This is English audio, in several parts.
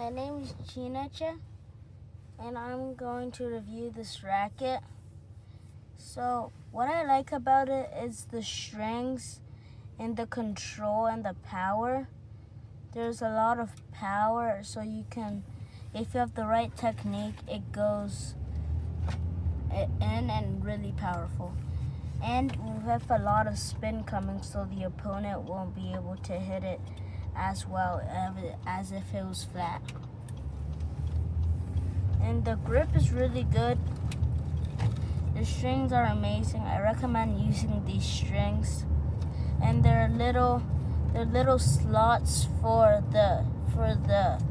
My name is Chinacha, and I'm going to review this racket. So, what I like about it is the strings and the control and the power. There's a lot of power, so you can, if you have the right technique, it goes in and really powerful. And we have a lot of spin coming, so the opponent won't be able to hit it as well as if it was flat. And the grip is really good. The strings are amazing. I recommend using these strings. And there are little slots for the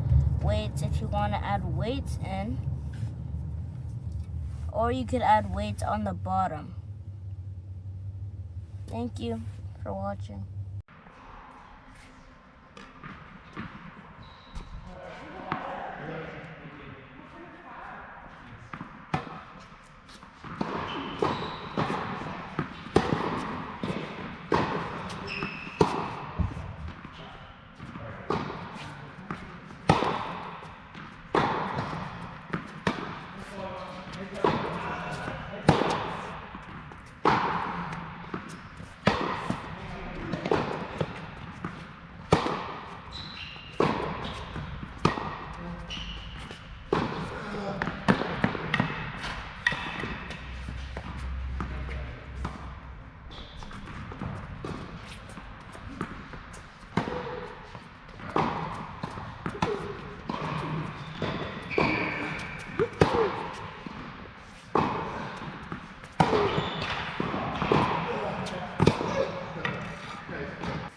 weights if you want to add weights in. Or you could add weights on the bottom. Thank you for watching.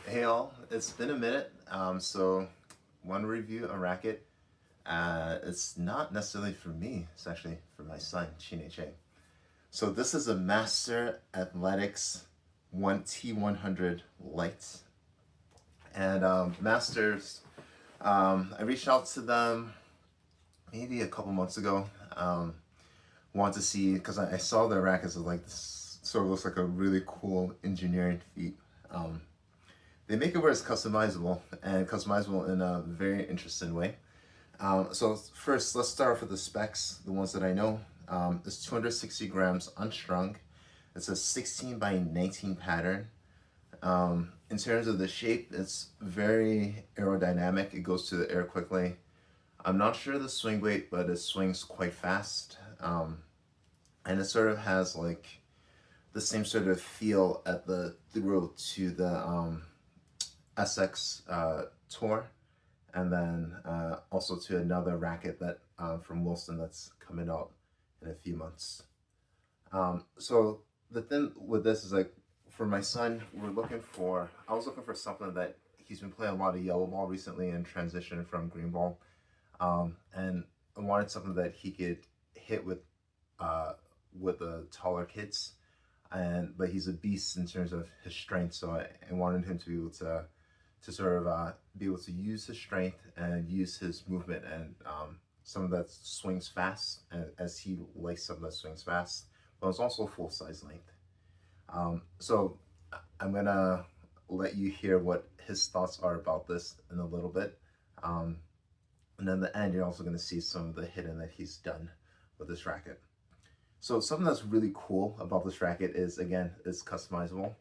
Hey all, it's been a minute. So one review a racket. It's not necessarily for me, it's actually for my son, Chineche. So this is a Master Athletics T100 Lite. And Masters, I reached out to them maybe a couple months ago. Want to see, because I saw their rackets as like this, sort of looks like a really cool engineering feat. They make it where it's customizable, and customizable in a very interesting way. So first, let's start off with the specs, the ones that I know. It's 260 grams unstrung. It's a 16 by 19 pattern. In terms of the shape, it's very aerodynamic. It goes to the air quickly. I'm not sure the swing weight, but it swings quite fast. And it sort of has like the same sort of feel at the throat to the SX Tour, and then also to another racket that from Wilson that's coming out in a few months. So the thing with this is, like, for my son, I was looking for something that he's been playing a lot of yellow ball recently and transitioned from green ball, and I wanted something that he could hit with the taller kids, but he's a beast in terms of his strength, so I wanted him to be able to sort of be able to use his strength and use his movement, and some of that swings fast, as he likes some that swings fast, but it's also full size length. So I'm gonna let you hear what his thoughts are about this in a little bit. And then at the end, you're also gonna see some of the hidden that he's done with this racket. So something that's really cool about this racket is, again, it's customizable.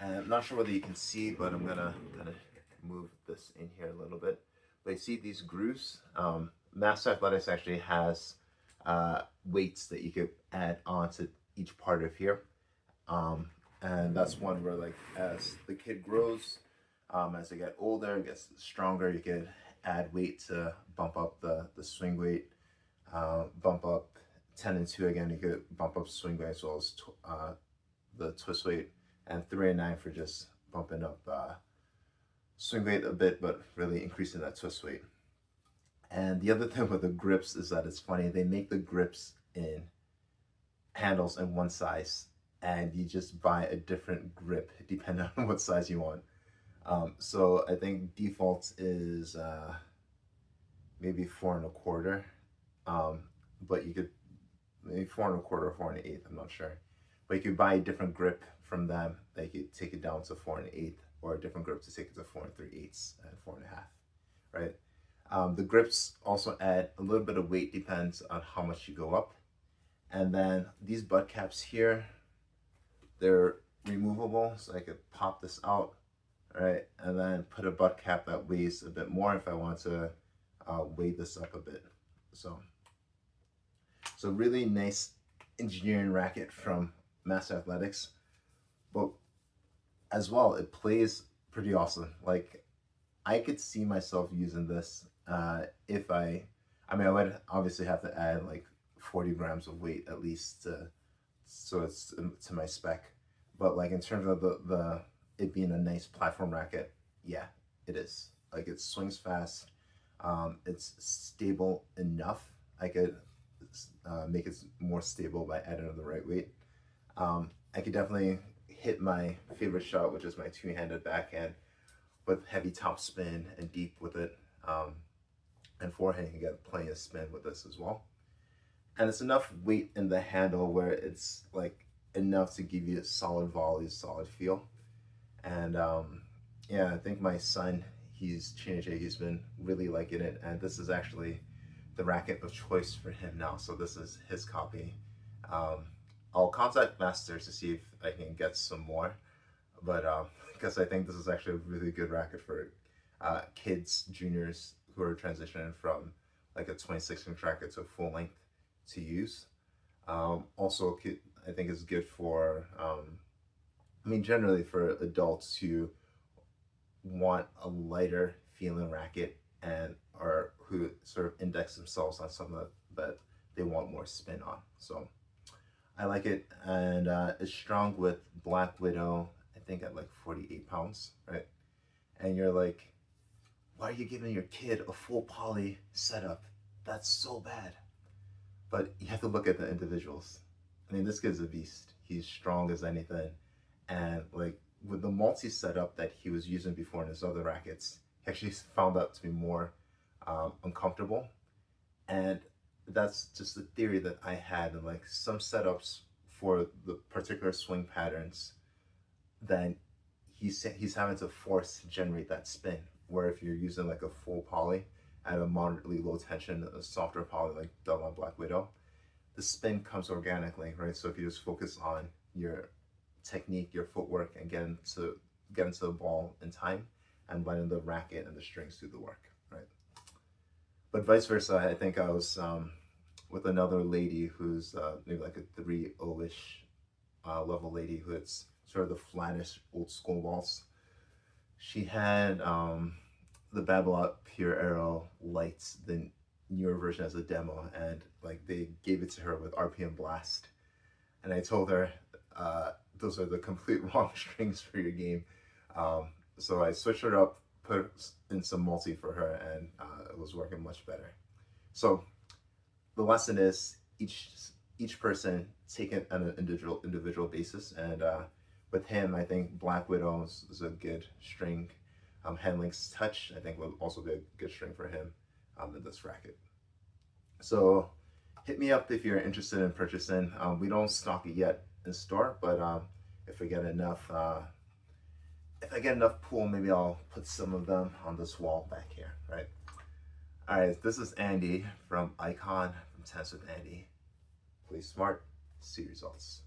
And I'm not sure whether you can see, but I'm gonna kind of move this in here a little bit. But you see these grooves? Master Athletics actually has weights that you could add on to each part of here. And that's one where, like, as the kid grows, as they get older, gets stronger, you could add weight to bump up the swing weight, bump up 10 and 2 again, you could bump up swing weight as well as the twist weight, and 3 and 9 for just bumping up swing weight a bit, but really increasing that twist weight. And the other thing with the grips is that it's funny, they make the grips in handles in one size, and you just buy a different grip depending on what size you want. So I think default is maybe 4 1/4, but you could maybe 4 1/4 or 4 1/8, I'm not sure. But you could buy a different grip from them that you could take it down to 4 1/8, or a different grip to take it to 4 3/8 and 4 1/2, right? The grips also add a little bit of weight, depends on how much you go up. And then these butt caps here, they're removable, so I could pop this out, right? And then put a butt cap that weighs a bit more if I want to weigh this up a bit. So really nice engineering racket from Master Athletics. But as well, it plays pretty awesome. Like, I could see myself using this if I mean, I would obviously have to add like 40 grams of weight at least so it's to my spec. But like in terms of the it being a nice platform racket, yeah, it is. Like, it swings fast. It's stable enough. I could make it more stable by adding the right weight. I could definitely hit my favorite shot, which is my two-handed backhand, with heavy top spin and deep with it. And forehand, you can get plenty of spin with this as well. And it's enough weight in the handle where it's like enough to give you a solid volley, solid feel. And yeah, I think my son, he's been really liking it, and this is actually the racket of choice for him now. So this is his copy. I'll contact Masters to see if I can get some more, but because I think this is actually a really good racket for kids, juniors who are transitioning from like a 26-inch racket to a full length to use. Also, I think it's good for, I mean, generally for adults who want a lighter feeling racket and or who sort of index themselves on something that they want more spin on. So I like it, and it's strong with Black Widow, I think at like 48 pounds, right? And you're like, why are you giving your kid a full poly setup? That's so bad. But you have to look at the individuals. I mean, this kid's a beast. He's strong as anything. And like with the multi setup that he was using before in his other rackets, he actually found that to be more uncomfortable. And that's just the theory that I had. And like some setups for the particular swing patterns, then he's having to force to generate that spin. Where if you're using like a full poly at a moderately low tension, a softer poly like Double on Black Widow, the spin comes organically, right? So if you just focus on your technique, your footwork, and get into the ball in time, and letting the racket and the strings do the work, right? But vice versa, I think I was with another lady who's maybe like a 3-0-ish level lady who it's sort of the flattish old school balls. She had the Babolat Pure Arrow Lite, the newer version as a demo, and like they gave it to her with RPM Blast. And I told her those are the complete wrong strings for your game. So I switched her up, put in some multi for her, and it was working much better. So the lesson is each person take it on an individual basis, and with him, I think Black Widow is a good string. Handling's Touch, I think, will also be a good string for him in this racket. So hit me up if you're interested in purchasing. We don't stock it yet in store, but if I get enough pool, maybe I'll put some of them on this wall back here, right? All right, this is Andy from Icon, from Tennis with Andy. Play smart, see results.